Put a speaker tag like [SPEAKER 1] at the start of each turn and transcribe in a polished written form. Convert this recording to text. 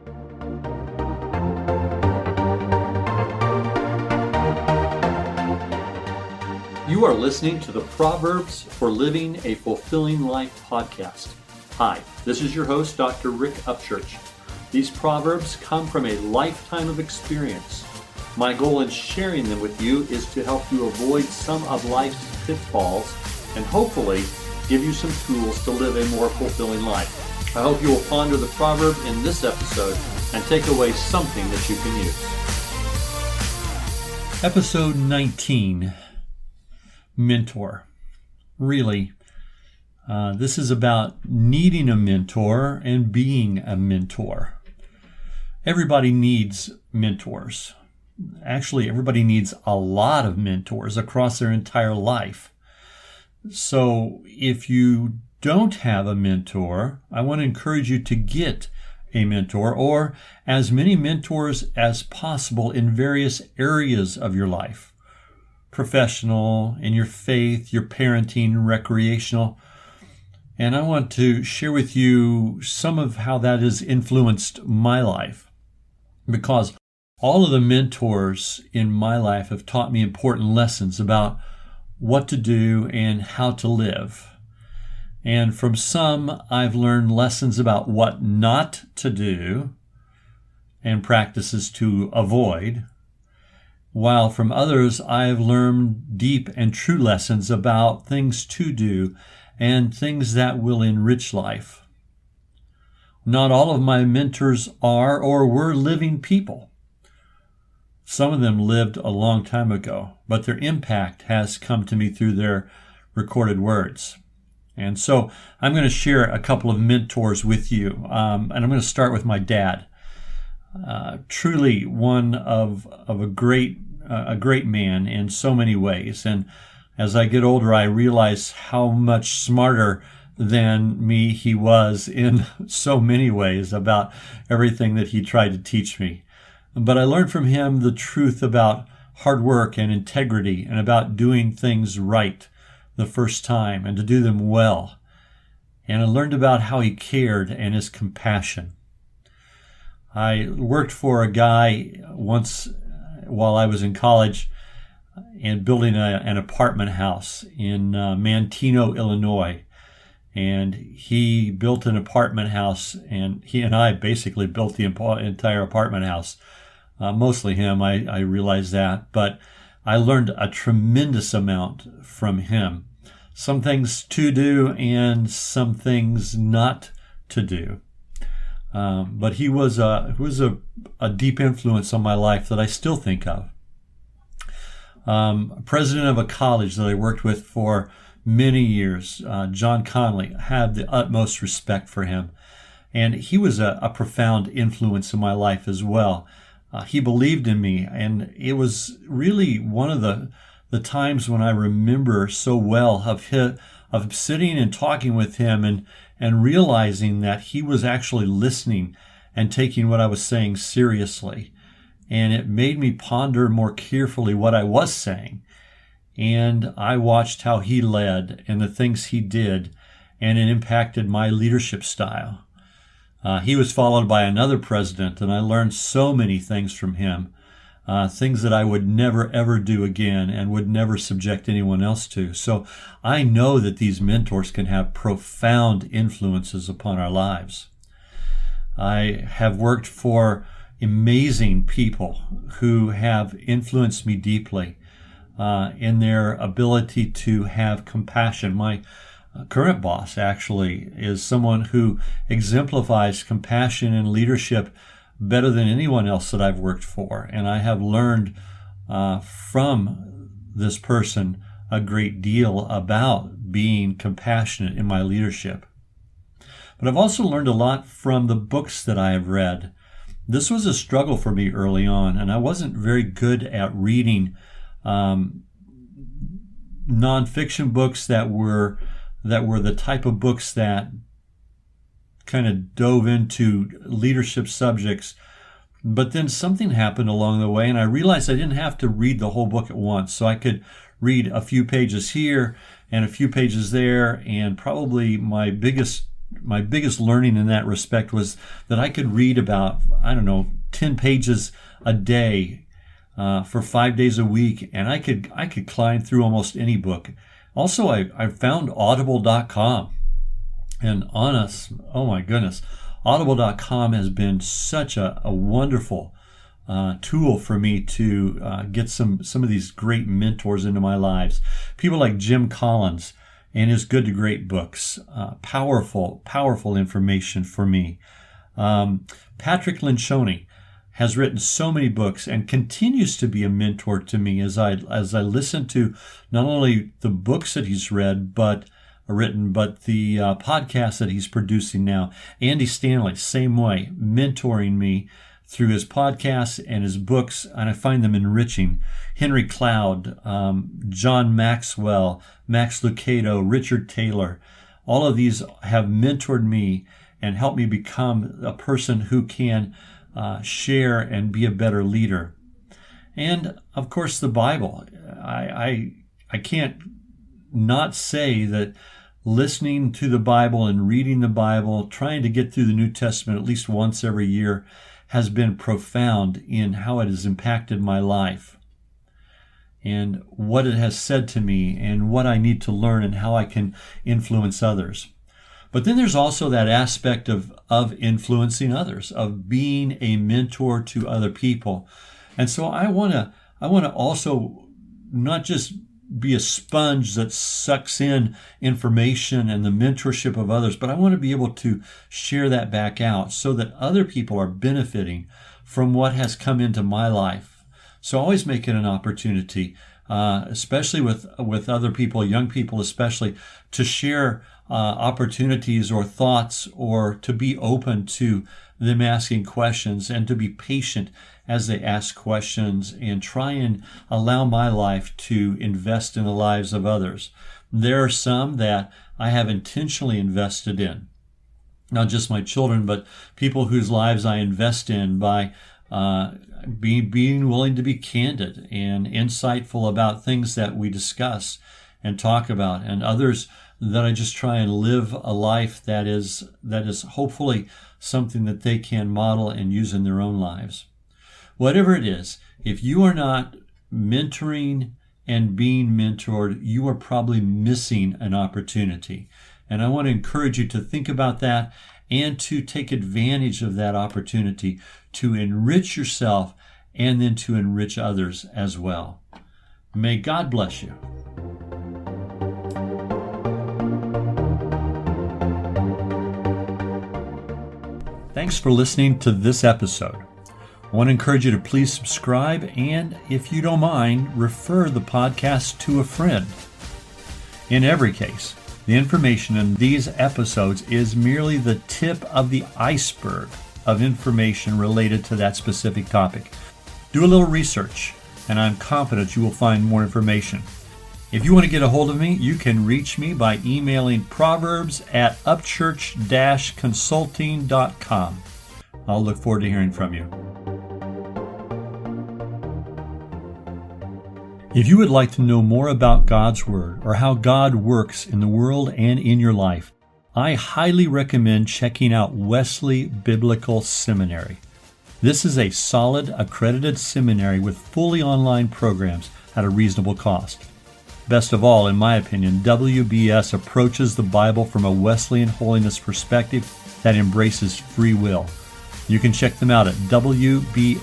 [SPEAKER 1] You are listening to the Proverbs for Living a Fulfilling Life podcast. Hi, this is your host, Dr. Rick Upchurch. These Proverbs come from a lifetime of experience. My goal in sharing them with you is to help you avoid some of life's pitfalls and hopefully give you some tools to live a more fulfilling life. I hope you will ponder the proverb in this episode and take away something that you can use.
[SPEAKER 2] Episode 19. Mentor. Really, this is about needing a mentor and being a mentor. Everybody needs mentors. Actually, everybody needs a lot of mentors across their entire life. So if you don't have a mentor, I want to encourage you to get a mentor or as many mentors as possible in various areas of your life. Professional, in your faith, your parenting, recreational. And I want to share with you some of how that has influenced my life. Because all of the mentors in my life have taught me important lessons about what to do and how to live. And from some, I've learned lessons about what not to do and practices to avoid. While from others, I've learned deep and true lessons about things to do and things that will enrich life. Not all of my mentors are or were living people. Some of them lived a long time ago, but their impact has come to me through their recorded words. And so I'm going to share a couple of mentors with you, and I'm going to start with my dad. Truly one of a great man in so many ways. And as I get older, I realize how much smarter than me he was in so many ways about everything that he tried to teach me. But I learned from him the truth about hard work and integrity and about doing things right the first time and to do them well. And I learned about how he cared and his compassion. I worked for a guy once while I was in college and building an apartment house in Manteno, Illinois. And he built an apartment house, and he and I basically built the entire apartment house. Mostly him, I realized that. But I learned a tremendous amount from him. Some things to do and some things not to do. But he was a deep influence on my life that I still think of. President of a college that I worked with for many years, John Conley, had the utmost respect for him. And he was a profound influence in my life as well. He believed in me, and it was really one of the times when I remember so well of sitting and talking with him and realizing that he was actually listening and taking what I was saying seriously. And it made me ponder more carefully what I was saying. And I watched how he led and the things he did, and it impacted my leadership style. He was followed by another president, and I learned so many things from him, things that I would never, ever do again and would never subject anyone else to. So I know that these mentors can have profound influences upon our lives. I have worked for amazing people who have influenced me deeply in their ability to have compassion. My current boss actually is someone who exemplifies compassion and leadership better than anyone else that I've worked for. And I have learned from this person a great deal about being compassionate in my leadership. But I've also learned a lot from the books that I have read. This was a struggle for me early on, and I wasn't very good at reading nonfiction books that were the type of books that kind of dove into leadership subjects. But then something happened along the way, and I realized I didn't have to read the whole book at once. So I could read a few pages here and a few pages there, and probably my biggest my biggest learning in that respect was that I could read about, 10 pages a day for 5 days a week, and I could climb through almost any book. Also, I found audible.com, and oh my goodness, audible.com has been such a wonderful tool for me to get some of these great mentors into my lives. People like Jim Collins and his Good to Great books. Powerful information for me. Patrick Lencioni has written so many books and continues to be a mentor to me as I listen to not only the books that he's written, but the podcast that he's producing now. Andy Stanley, same way, mentoring me through his podcasts and his books, and I find them enriching. Henry Cloud, John Maxwell, Max Lucado, Richard Taylor, all of these have mentored me and helped me become a person who can share and be a better leader. And of course, the Bible. I can't not say that listening to the Bible and reading the Bible, trying to get through the New Testament at least once every year, has been profound in how it has impacted my life and what it has said to me and what I need to learn and how I can influence others. But then there's also that aspect of influencing others, of being a mentor to other people. And so I want to also not just be a sponge that sucks in information and the mentorship of others, but I want to be able to share that back out so that other people are benefiting from what has come into my life. So always make it an opportunity, especially with other people, young people especially, to share opportunities or thoughts, or to be open to them asking questions and to be patient as they ask questions and try and allow my life to invest in the lives of others. There are some that I have intentionally invested in, not just my children, but people whose lives I invest in by being willing to be candid and insightful about things that we discuss and talk about, and others that I just try and live a life that is hopefully something that they can model and use in their own lives. Whatever it is, if you are not mentoring and being mentored, you are probably missing an opportunity. And I want to encourage you to think about that and to take advantage of that opportunity to enrich yourself and then to enrich others as well. May God bless you. Thanks for listening to this episode. I want to encourage you to please subscribe, and if you don't mind, refer the podcast to a friend. In every case, the information in these episodes is merely the tip of the iceberg of information related to that specific topic. Do a little research, and I'm confident you will find more information. If you want to get a hold of me, you can reach me by emailing proverbs@upchurch-consulting.com. I'll look forward to hearing from you. If you would like to know more about God's Word or how God works in the world and in your life, I highly recommend checking out Wesley Biblical Seminary. This is a solid, accredited seminary with fully online programs at a reasonable cost. Best of all, in my opinion, WBS approaches the Bible from a Wesleyan holiness perspective that embraces free will. You can check them out at wbs.edu.